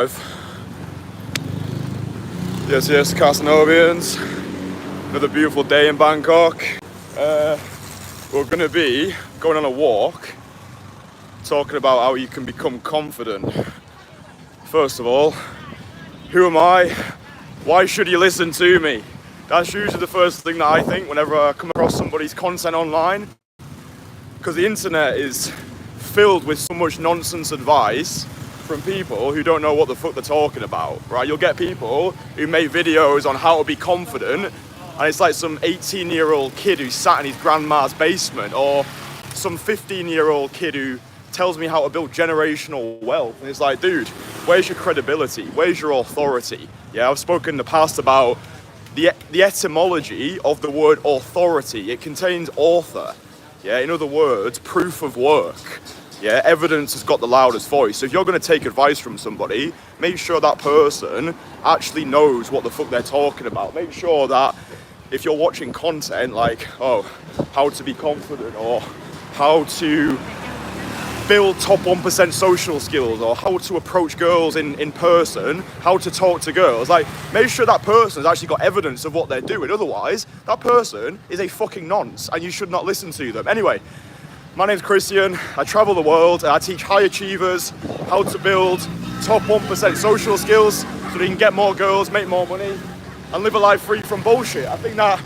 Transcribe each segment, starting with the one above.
Yes, Casanovians. Another beautiful day in Bangkok. We're going to be going on a walk, talking about how you can become confident. First of all, who am I? Why should you listen to me? That's usually the first thing that I think whenever I come across somebody's content online. Because the internet is filled with so much nonsense advice from people who don't know what the fuck they're talking about, right? You'll get people who make videos on how to be confident, and it's like some 18-year-old kid who's sat in his grandma's basement, or some 15-year-old kid who tells me how to build generational wealth. And it's like, dude, where's your credibility? Where's your authority? Yeah, I've spoken in the past about the etymology of the word authority. It contains author. Yeah, in other words, proof of work. Yeah, evidence has got the loudest voice. So if you're going to take advice from somebody, make sure that person actually knows what the fuck they're talking about. Make sure that if you're watching content like, how to be confident, or how to build top 1% social skills, or how to approach girls in person, how to talk to girls, like, make sure that person has actually got evidence of what they're doing. Otherwise, that person is a fucking nonce and you should not listen to them. Anyway, my name's Kristian. I travel the world and I teach high achievers how to build top 1% social skills so they can get more girls, make more money, and live a life free from bullshit. I think that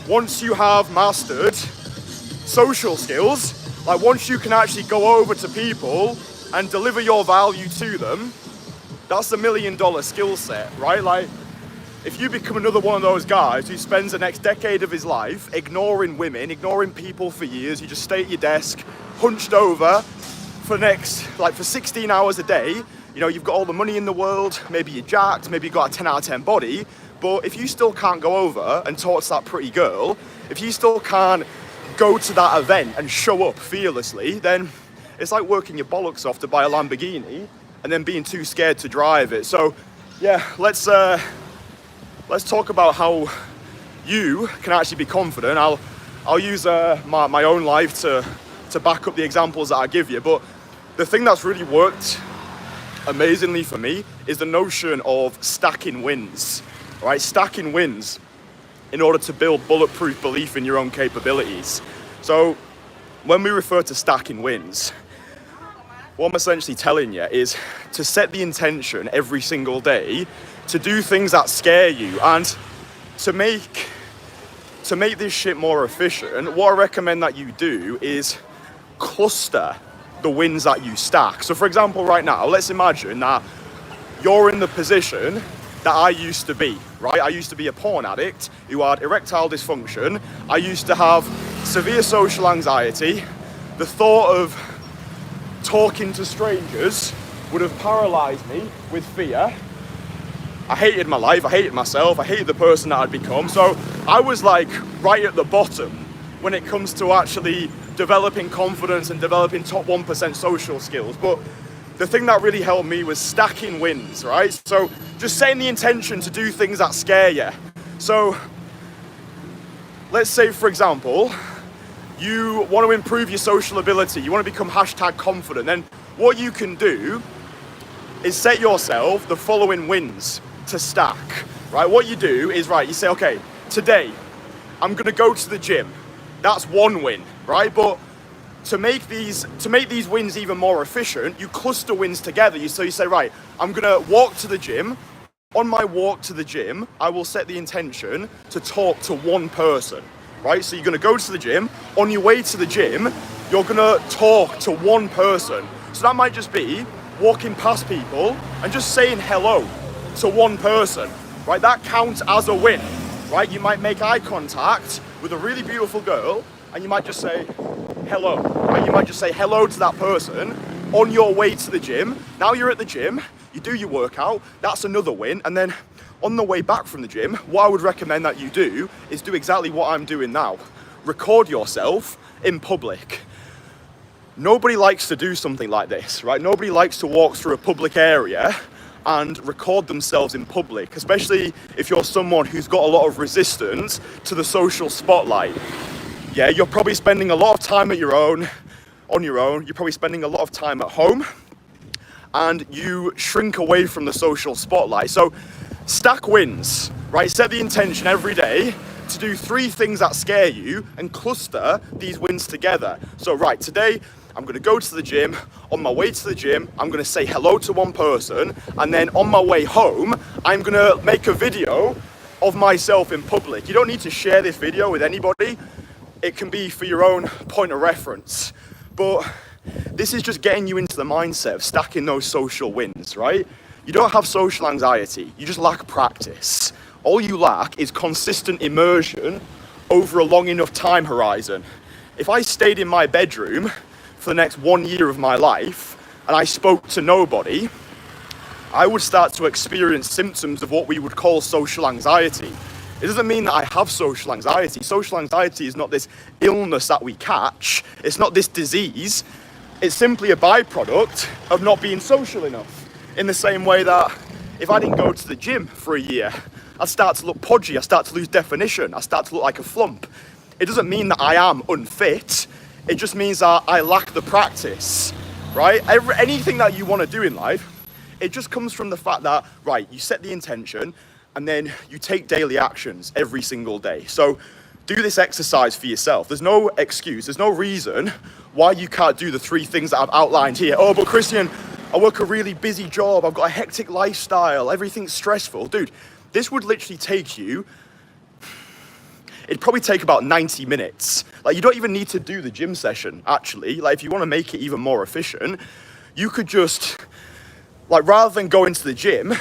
once you have mastered social skills, like once you can actually go over to people and deliver your value to them, that's a $1 million skill set, right? Like, if you become another one of those guys who spends the next decade of his life ignoring women, ignoring people for years, you just stay at your desk, hunched over for 16 hours a day, you know, you've got all the money in the world, maybe you're jacked, maybe you've got a 10 out of 10 body, but if you still can't go over and talk to that pretty girl, if you still can't go to that event and show up fearlessly, then it's like working your bollocks off to buy a Lamborghini and then being too scared to drive it. So yeah, let's talk about how you can actually be confident. I'll use my own life to back up the examples that I give you, but the thing that's really worked amazingly for me is the notion of stacking wins, right? Stacking wins in order to build bulletproof belief in your own capabilities. So when we refer to stacking wins, what I'm essentially telling you is to set the intention every single day to do things that scare you, and to make this shit more efficient, what I recommend that you do is cluster the wins that you stack. So for example, right now, let's imagine that you're in the position that I used to be, right? I used to be a porn addict who had erectile dysfunction. I used to have severe social anxiety. The thought of talking to strangers would have paralyzed me with fear. I hated my life, I hated myself, I hated the person that I'd become. So I was like right at the bottom when it comes to actually developing confidence and developing top 1% social skills. But the thing that really helped me was stacking wins, right? So just setting the intention to do things that scare you. So let's say, for example, you want to improve your social ability, you want to become #confident, then what you can do is set yourself the following wins to stack, right? What you do is, right, you say, okay, today I'm gonna go to the gym. That's one win, right? But to make these wins even more efficient, you cluster wins together. So you say, right, I'm gonna walk to the gym. On my walk to the gym, I will set the intention to talk to one person, right? So you're gonna go to the gym. On your way to the gym, you're gonna talk to one person. So that might just be walking past people and just saying hello to one person, right? That counts as a win, right? You might make eye contact with a really beautiful girl and you might just say hello, right? You might just say hello to that person on your way to the gym. Now you're at the gym, you do your workout, that's another win. And then on the way back from the gym, what I would recommend that you do is do exactly what I'm doing now. Record yourself in public. Nobody likes to do something like this, right? Nobody likes to walk through a public area and record themselves in public, especially if you're someone who's got a lot of resistance to the social spotlight. Yeah, you're probably spending a lot of time on your own. You're probably spending a lot of time at home. and you shrink away from the social spotlight. So stack wins, right? Set the intention every day to do 3 things that scare you and cluster these wins together. So right, today I'm gonna go to the gym. On my way to the gym, I'm gonna say hello to one person, and then on my way home, I'm gonna make a video of myself in public. You don't need to share this video with anybody. It can be for your own point of reference. But this is just getting you into the mindset of stacking those social wins, right? You don't have social anxiety, you just lack practice. All you lack is consistent immersion over a long enough time horizon. If I stayed in my bedroom for the next 1 year of my life and I spoke to nobody, I would start to experience symptoms of what we would call social anxiety. It doesn't mean that I have social anxiety. Social anxiety is not this illness that we catch. It's not this disease. It's simply a byproduct of not being social enough. In the same way that if I didn't go to the gym for a year, I'd start to look podgy, I start to lose definition, I start to look like a flump. It doesn't mean that I am unfit. It just means that I lack the practice, right? Anything that you want to do in life, it just comes from the fact that, right, you set the intention and then you take daily actions every single day. So do this exercise for yourself. There's no excuse, there's no reason why you can't do the 3 things that I've outlined here. Oh, but Kristian, I work a really busy job, I've got a hectic lifestyle, everything's stressful. Dude, this would literally take you, it'd probably take about 90 minutes. Like, you don't even need to do the gym session, actually. Like, if you want to make it even more efficient, you could just, like, rather than going to the gym,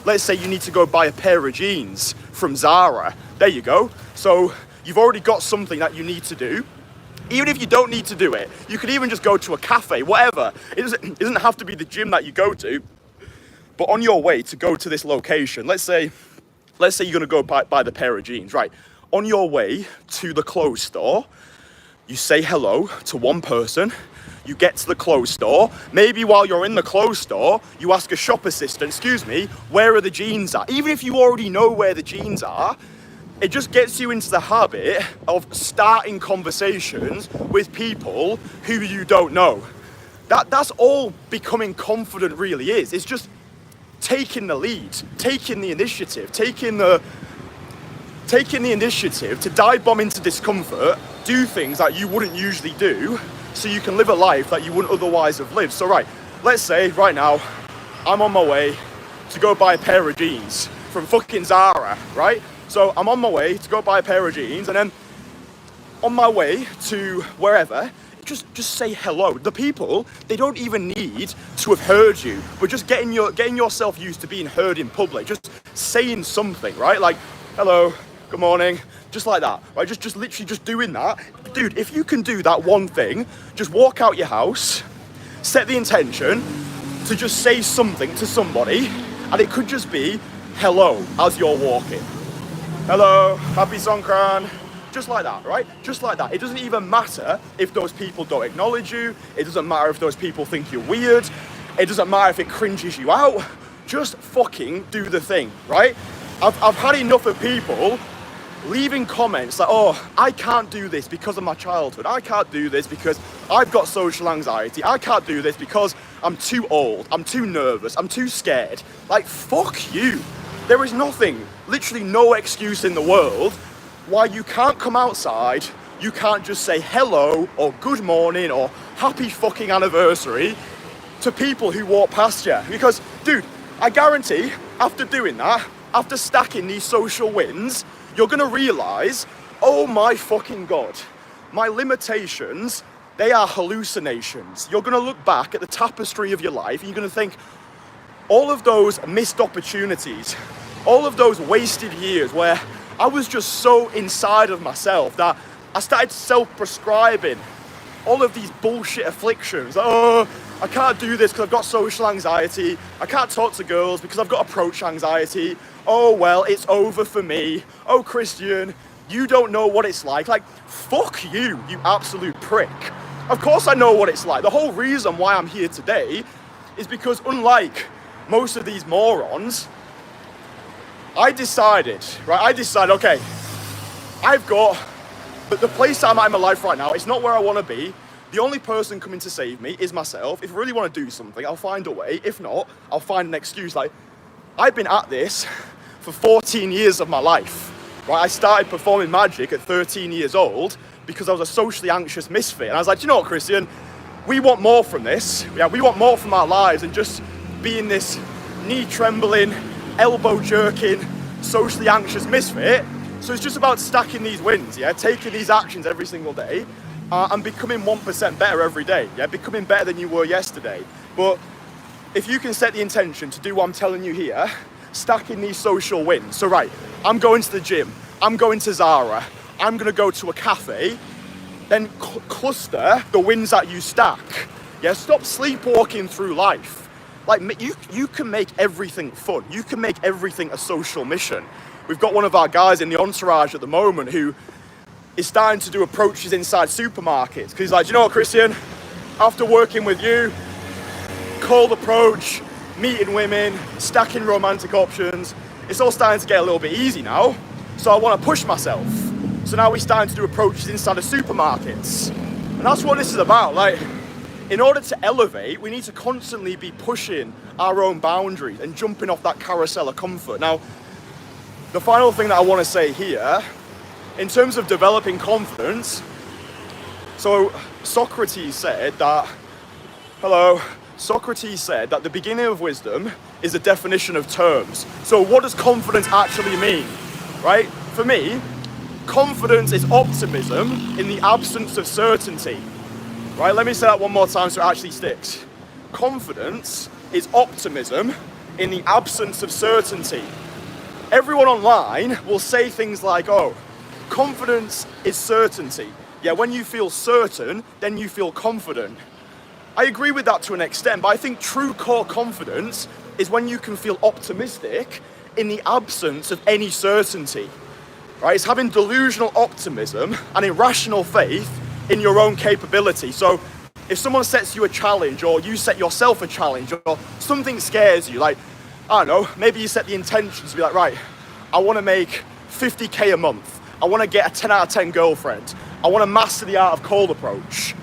let's say you need to go buy a pair of jeans from Zara. There you go. So you've already got something that you need to do. Even if you don't need to do it, you could even just go to a cafe, whatever. It doesn't have to be the gym that you go to. But on your way to go to this location, let's say you're gonna go buy the pair of jeans, right? On your way to the clothes store, you say hello to one person, you get to the clothes store, maybe while you're in the clothes store, you ask a shop assistant, excuse me, where are the jeans at? Even if you already know where the jeans are, it just gets you into the habit of starting conversations with people who you don't know. That's all becoming confident really is. It's just taking the lead, taking the initiative, taking the initiative to dive bomb into discomfort, do things that you wouldn't usually do, so you can live a life that you wouldn't otherwise have lived. So right, let's say right now, I'm on my way to go buy a pair of jeans from fucking Zara, right? So I'm on my way to go buy a pair of jeans, and then on my way to wherever, just say hello. The people, they don't even need to have heard you, but just getting yourself used to being heard in public, just saying something, right? Like, hello, good morning, just like that, right? Just literally just doing that. Dude, if you can do that one thing, just walk out your house, set the intention to just say something to somebody, and it could just be hello as you're walking. Hello, happy Songkran. Just like that, right? Just like that. It doesn't even matter if those people don't acknowledge you. It doesn't matter if those people think you're weird. It doesn't matter if it cringes you out. Just fucking do the thing, right? I've had enough of people leaving comments like, oh, I can't do this because of my childhood. I can't do this because I've got social anxiety. I can't do this because I'm too old. I'm too nervous. I'm too scared. Like, fuck you. There is nothing, literally no excuse in the world why you can't come outside, you can't just say hello or good morning or happy fucking anniversary to people who walk past you. Because, dude, I guarantee after doing that, after stacking these social wins, you're gonna realize, oh my fucking God, my limitations, they are hallucinations. You're gonna look back at the tapestry of your life and you're gonna think, all of those missed opportunities, all of those wasted years where I was just so inside of myself that I started self-prescribing all of these bullshit afflictions. Oh, I can't do this because I've got social anxiety. I can't talk to girls because I've got approach anxiety. Oh, well, it's over for me. Oh, Kristian, you don't know what it's like. Like, fuck you, you absolute prick. Of course I know what it's like. The whole reason why I'm here today is because unlike most of these morons, I decided, okay, I've got the place I'm at in my life right now. It's not where I want to be. The only person coming to save me is myself. If I really want to do something, I'll find a way. If not, I'll find an excuse. Like, I've been at this for 14 years of my life, right? I started performing magic at 13 years old because I was a socially anxious misfit. And I was like, you know what, Kristian? We want more from this. Yeah, we want more from our lives than just being this knee-trembling, elbow-jerking, socially anxious misfit. So it's just about stacking these wins, yeah? Taking these actions every single day and becoming 1% better every day, yeah? Becoming better than you were yesterday. But if you can set the intention to do what I'm telling you here, stacking these social wins. So right, I'm going to the gym, I'm going to Zara, I'm gonna go to a cafe, then cluster the wins that you stack. Yeah, stop sleepwalking through life. Like, you can make everything fun. You can make everything a social mission. We've got one of our guys in the Entourage at the moment who is starting to do approaches inside supermarkets. Because he's like, you know what, Kristian? After working with you, cold approach, meeting women, stacking romantic options, it's all starting to get a little bit easy now. So I want to push myself. So now we're starting to do approaches inside of supermarkets. And that's what this is about. Like, in order to elevate, we need to constantly be pushing our own boundaries and jumping off that carousel of comfort. Now, the final thing that I want to say here, in terms of developing confidence, so Socrates said that the beginning of wisdom is a definition of terms. So what does confidence actually mean, right? For me, confidence is optimism in the absence of certainty, right? Let me say that one more time so it actually sticks. Confidence is optimism in the absence of certainty. Everyone online will say things like, oh, confidence is certainty. Yeah, when you feel certain, then you feel confident. I agree with that to an extent, but I think true core confidence is when you can feel optimistic in the absence of any certainty. Right? It's having delusional optimism and irrational faith in your own capability. So if someone sets you a challenge, or you set yourself a challenge, or something scares you, like, I don't know, maybe you set the intention to be like, right, I want to make 50K a month. I want to get a 10 out of 10 girlfriend. I want to master the art of cold approach.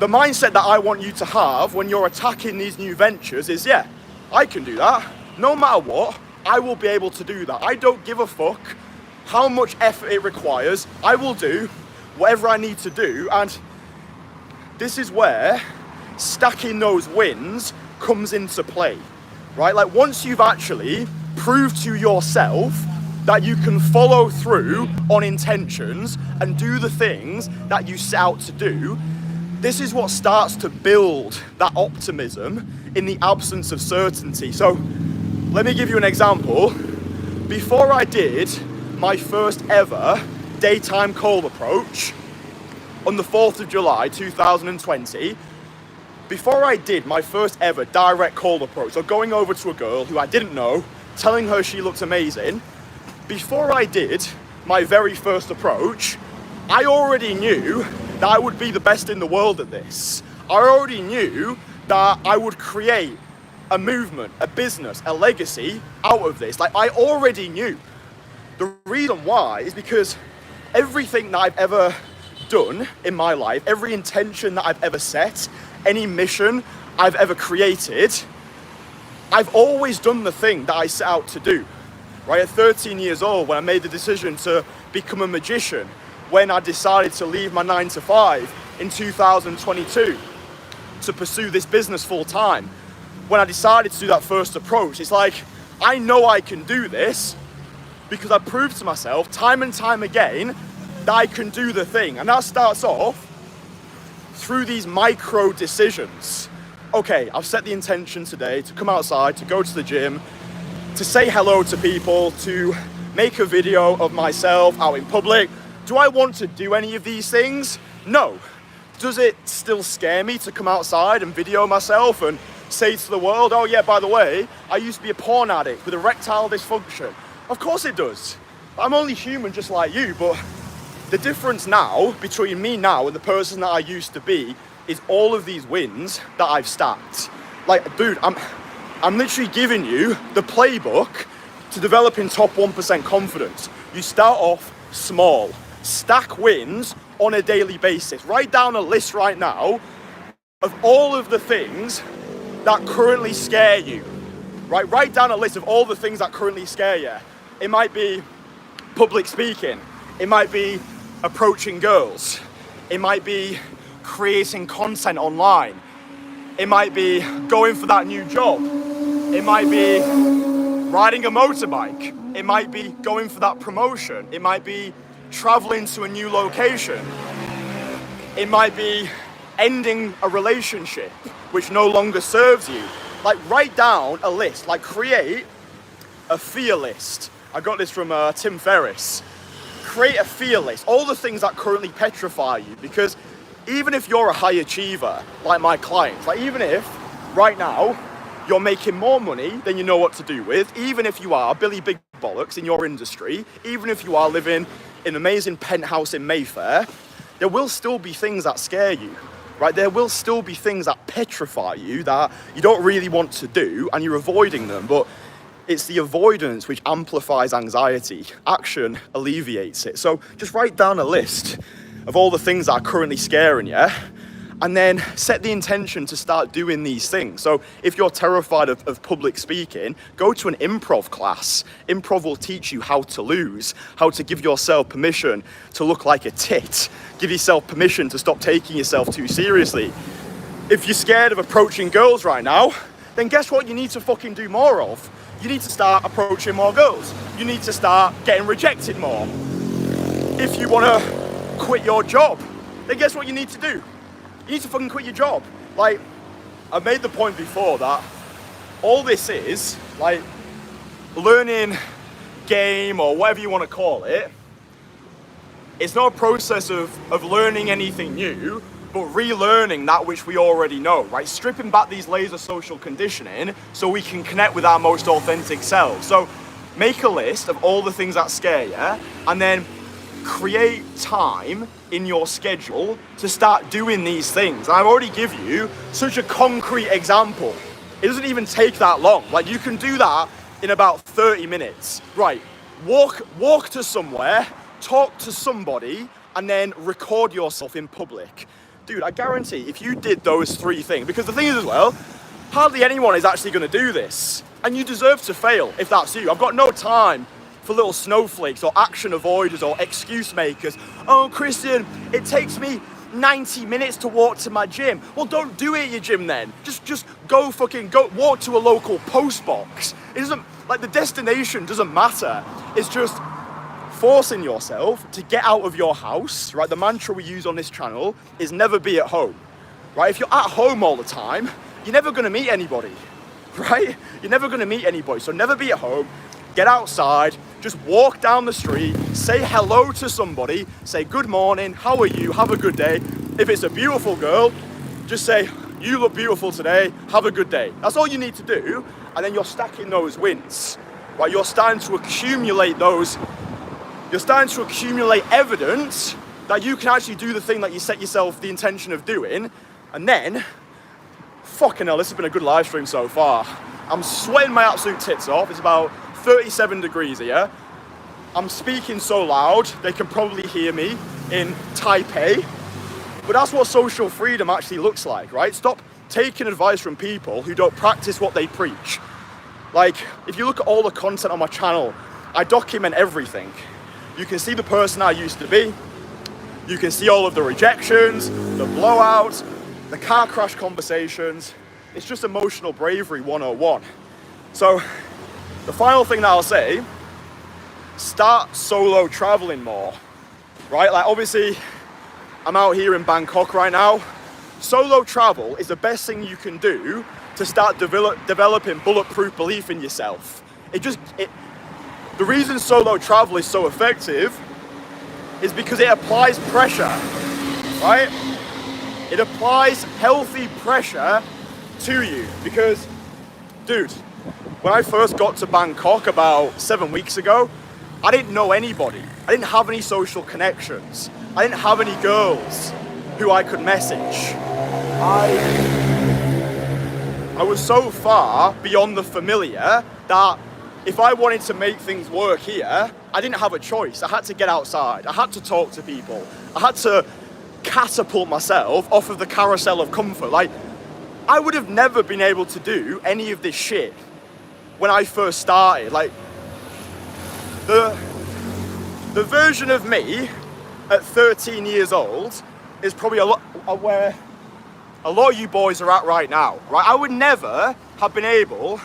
The mindset that I want you to have when you're attacking these new ventures is, yeah, I can do that. No matter what, I will be able to do that. I don't give a fuck how much effort it requires. I will do whatever I need to do. And this is where stacking those wins comes into play, right? Like, once you've actually proved to yourself that you can follow through on intentions and do the things that you set out to do, this is what starts to build that optimism in the absence of certainty. So let me give you an example. Before I did my first ever daytime cold approach on the 4th of July 2020, before I did my first ever direct cold approach, so going over to a girl who I didn't know, telling her she looked amazing, before I did my very first approach, I already knew that I would be the best in the world at this. I already knew that I would create a movement, a business, a legacy out of this. Like, I already knew. The reason why is because everything that I've ever done in my life, every intention that I've ever set, any mission I've ever created, I've always done the thing that I set out to do. Right, at 13 years old, when I made the decision to become a magician, when I decided to leave my 9 to 5 in 2022 to pursue this business full time, when I decided to do that first approach, it's like, I know I can do this because I proved to myself time and time again that I can do the thing. And that starts off through these micro decisions. Okay, I've set the intention today to come outside, to go to the gym, to say hello to people, to make a video of myself out in public. Do I want to do any of these things? No. Does it still scare me to come outside and video myself and say to the world, oh yeah, by the way, I used to be a porn addict with erectile dysfunction? Of course it does. I'm only human just like you, but the difference now between me now and the person that I used to be is all of these wins that I've stacked. Like, dude, I'm literally giving you the playbook to developing top 1% confidence. You start off small, stack wins on a daily basis. Write down a list right now of all of the things that currently scare you. Right? Write down a list of all the things that currently scare you. It might be public speaking. It might be approaching girls. It might be creating content online. It might be going for that new job. It might be riding a motorbike. It might be going for that promotion. It might be traveling to a new location. It might be ending a relationship which no longer serves you. Like, write down a list, like create a fear list. I got this from Tim Ferriss. Create a fear list, all the things that currently petrify you, because even if you're a high achiever, like my clients, like even if right now you're making more money than you know what to do with, even if you are Billy Big Bollocks in your industry, even if you are living in an amazing penthouse in Mayfair, there will still be things that scare you, right? There will still be things that petrify you that you don't really want to do and you're avoiding them, but it's the avoidance which amplifies anxiety. Action alleviates it. So just write down a list of all the things that are currently scaring you, and then set the intention to start doing these things. So if you're terrified of public speaking, go to an improv class. Improv will teach you how to lose, how to give yourself permission to look like a tit, give yourself permission to stop taking yourself too seriously. If you're scared of approaching girls right now, then guess what you need to fucking do more of? You need to start approaching more girls. You need to start getting rejected more. If you want to quit your job, then guess what you need to do? You need to fucking quit your job. Like, I've made the point before that all this is, like, learning game or whatever you want to call it, it's not a process of learning anything new, but relearning that which we already know, right? Stripping back these layers of social conditioning so we can connect with our most authentic selves. So make a list of all the things that scare you, and then create time in your schedule to start doing these things. And I've already given you such a concrete example. It doesn't even take that long. Like, you can do that in about 30 minutes. Right, walk to somewhere, talk to somebody, and then record yourself in public. Dude, I guarantee if you did those 3 things, because the thing is as well, hardly anyone is actually going to do this. And you deserve to fail if that's you. I've got no time for little snowflakes or action avoiders or excuse makers. Oh, Kristian, it takes me 90 minutes to walk to my gym. Well, don't do it at your gym then. Just go walk to a local post box. It doesn't, like, the destination doesn't matter. It's just forcing yourself to get out of your house, right? The mantra we use on this channel is never be at home, right? If you're at home all the time, you're never gonna meet anybody, right? You're never gonna meet anybody, so never be at home. Get outside, just walk down the street, say hello to somebody, say good morning, how are you, have a good day. If it's a beautiful girl, just say, you look beautiful today, have a good day. That's all you need to do, and then you're stacking those wins, right? You're starting to accumulate evidence that you can actually do the thing that you set yourself the intention of doing, and then, fucking hell, this has been a good live stream so far. I'm sweating my absolute tits off. It's about 37 degrees here. I'm speaking so loud, they can probably hear me in Taipei. But that's what social freedom actually looks like, right? Stop taking advice from people who don't practice what they preach. Like, if you look at all the content on my channel, I document everything. You can see the person I used to be. You can see all of the rejections, the blowouts, the car crash conversations. It's just emotional bravery 101. So, the final thing that I'll say, start solo traveling more, right? Like, obviously, I'm out here in Bangkok right now. Solo travel is the best thing you can do to start developing bulletproof belief in yourself. The reason solo travel is so effective is because it applies pressure, right? It applies healthy pressure to you because, dude, when I first got to Bangkok about 7 weeks ago, I didn't know anybody. I didn't have any social connections. I didn't have any girls who I could message. I was so far beyond the familiar that if I wanted to make things work here, I didn't have a choice. I had to get outside. I had to talk to people. I had to catapult myself off of the carousel of comfort. Like, I would have never been able to do any of this shit when I first started. Like, the version of me at 13 years old is probably a lot where a lot of you boys are at right now, right? I would never have been able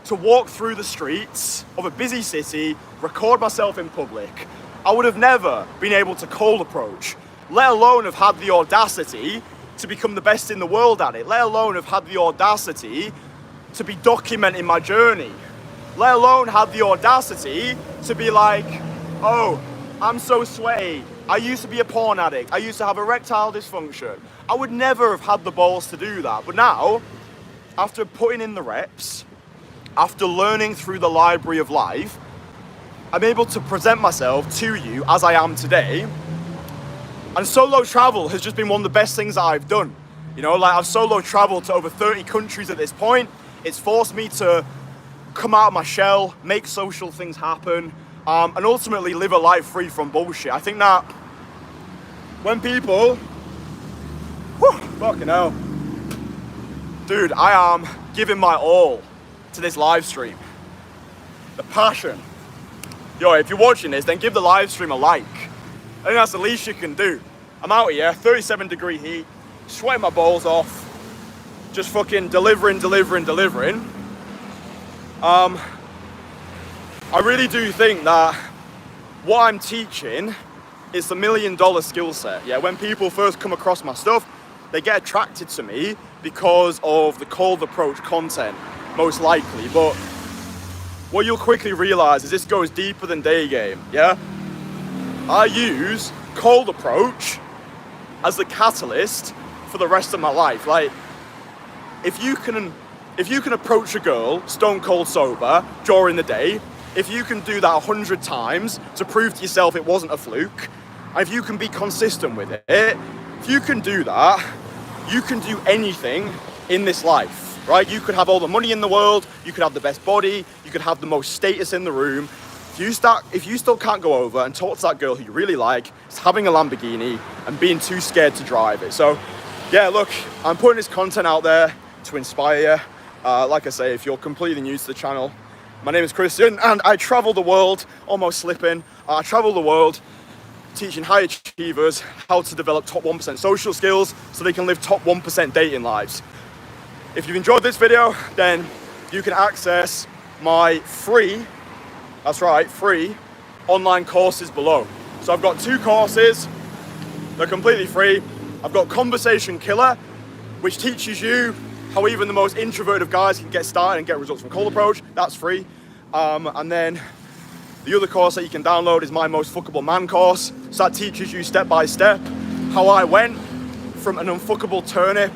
to walk through the streets of a busy city, record myself in public. I would have never been able to cold approach, let alone have had the audacity to become the best in the world at it, let alone have had the audacity to be documenting my journey, let alone have the audacity to be like, oh, I'm so sweaty, I used to be a porn addict, I used to have erectile dysfunction. I would never have had the balls to do that. But now, after putting in the reps, after learning through the library of life, I'm able to present myself to you as I am today. And solo travel has just been one of the best things that I've done. You know, like, I've solo traveled to over 30 countries at this point. It's forced me to come out of my shell, make social things happen, and ultimately live a life free from bullshit. I think that when people, fucking hell. Dude, I am giving my all to this live stream. The passion. Yo, if you're watching this, then give the live stream a like. I think that's the least you can do. I'm out here, 37-degree heat, sweating my balls off, just fucking delivering. I really do think that what I'm teaching is the $1 million skill set. Yeah, when people first come across my stuff, they get attracted to me because of the cold approach content, most likely. But what you'll quickly realize is this goes deeper than day game, yeah? I use cold approach as the catalyst for the rest of my life. Like, if you can approach a girl stone cold sober during the day, if you can do that 100 times to prove to yourself it wasn't a fluke, and if you can be consistent with it, if you can do that, you can do anything in this life, right? You could have all the money in the world, you could have the best body, you could have the most status in the room. If you still can't go over and talk to that girl who you really like, it's having a Lamborghini and being too scared to drive it. So yeah, look, I'm putting this content out there to inspire you. Like I say, if you're completely new to the channel, my name is Kristian and I travel the world, almost slipping. I travel the world teaching high achievers how to develop top 1% social skills so they can live top 1% dating lives. If you've enjoyed this video, then you can access my free, that's right, free online courses below. So I've got 2 courses, they're completely free. I've got Conversation Killer, which teaches you how even the most introverted of guys can get started and get results from cold approach. That's free. And then the other course that you can download is my Most Fuckable Man course. So that teaches you step by step how I went from an unfuckable turnip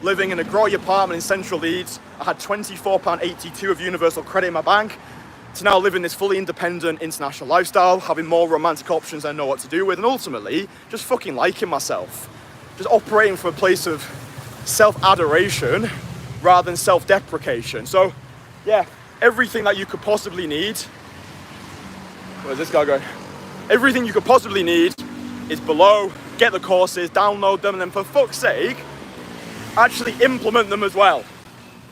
living in a grotty apartment in central Leeds. I had £24.82 of universal credit in my bank to now living this fully independent international lifestyle, having more romantic options than I know what to do with, and ultimately just fucking liking myself. Just operating from a place of self-adoration rather than self-deprecation. So yeah, everything that you could possibly need. Where's this guy going? Everything you could possibly need is below. Get the courses, download them, and then for fuck's sake, actually implement them as well.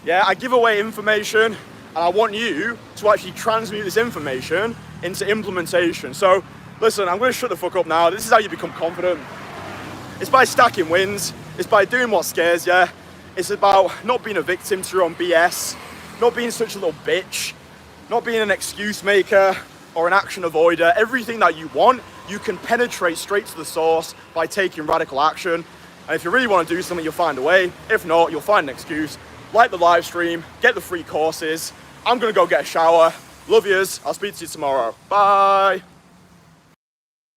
Yeah, I give away information and I want you to actually transmute this information into implementation. So listen, I'm gonna shut the fuck up now. This is how you become confident. It's by stacking wins. It's by doing what scares you. It's about not being a victim to your own BS, not being such a little bitch, not being an excuse maker or an action avoider. Everything that you want, you can penetrate straight to the source by taking radical action. And if you really want to do something, you'll find a way. If not, you'll find an excuse. Like the live stream, get the free courses. I'm gonna go get a shower. Love yous. I'll speak to you tomorrow. Bye.